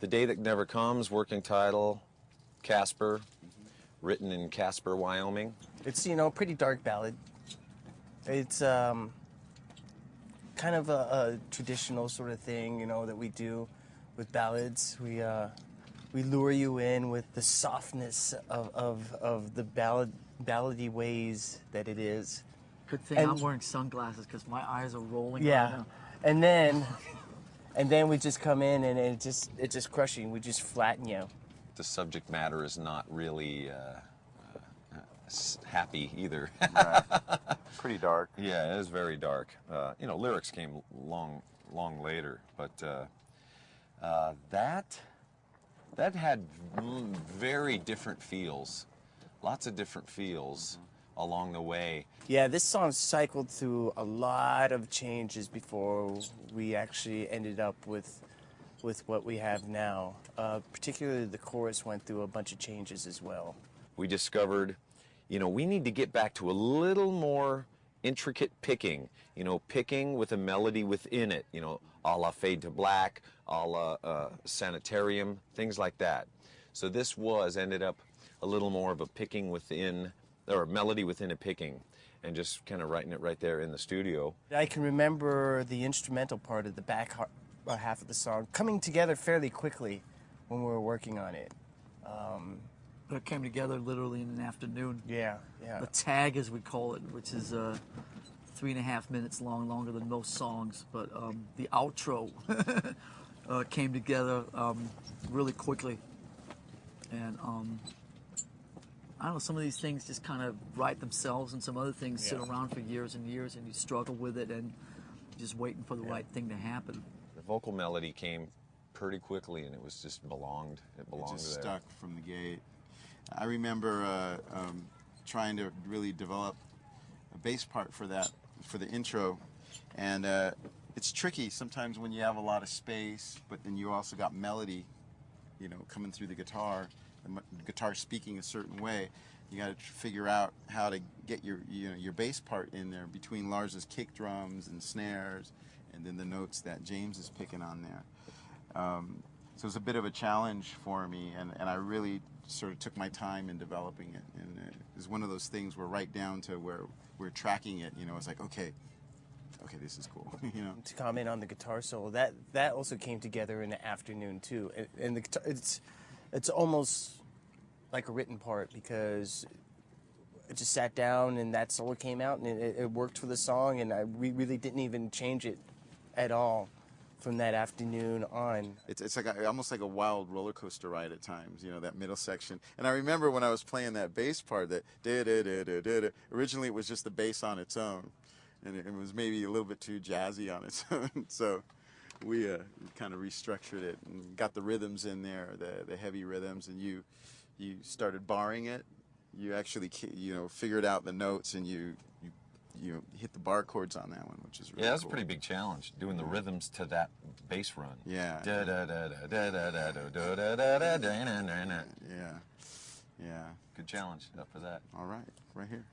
The Day That Never Comes, working title, Casper, written in Casper, Wyoming. It's, you know, a pretty dark ballad. It's kind of a traditional sort of thing, you know, that we do with ballads. We lure you in with the softness of the ballady ways that it is. Good thing I'm wearing sunglasses because my eyes are rolling right now. And then we just come in and it's just crushing. We just flatten you. The subject matter is not really happy either. Right. Pretty dark. Yeah, it is very dark. You know, lyrics came long later, but that had very different feels, lots of different feels along the way. Yeah, this song cycled through a lot of changes before we actually ended up with what we have now. Particularly the chorus went through a bunch of changes as well. We discovered, you know, we need to get back to a little more intricate picking, you know, picking with a melody within it, you know, a la Fade to Black, a la Sanitarium, things like that. So this ended up a little more of a picking within, or a melody within a picking, and just kind of writing it right there in the studio. I can remember the instrumental part of the back half of the song coming together fairly quickly when we were working on it. But it came together literally in an afternoon. Yeah. The tag, as we call it, which is 3.5 minutes long, longer than most songs. But the outro came together really quickly. And I don't know, some of these things just kind of write themselves, and some other things sit around for years and years, and you struggle with it, and you're just waiting for the right thing to happen. The vocal melody came pretty quickly, and it was just belonged. It belonged just there. Stuck from the gate. I remember trying to really develop a bass part for the intro, and it's tricky sometimes when you have a lot of space, but then you also got melody, you know, coming through the guitar speaking a certain way. You got to figure out how to get your bass part in there between Lars's kick drums and snares, and then the notes that James is picking on there. So it was a bit of a challenge for me, and I really sort of took my time in developing it. And it was one of those things where right down to where we're tracking it, you know, it's like, okay, this is cool, you know. To comment on the guitar solo, that also came together in the afternoon too, and the guitar, it's almost like a written part, because I just sat down and that solo came out and it worked for the song, and we really didn't even change it at all from that afternoon on. It's like almost like a wild roller coaster ride at times, you know, that middle section. And I remember when I was playing that bass part, that da-da-da-da-da-da, originally it was just the bass on its own, and it was maybe a little bit too jazzy on its own. So we kind of restructured it and got the rhythms in there, the heavy rhythms, and you started barring it. You actually, you know, figured out the notes, and you hit the bar chords on that one, which is really that's cool. a pretty big challenge, doing the rhythms to that bass run. Yeah. Yeah. Yeah. Good challenge. Up for that. All right, right here.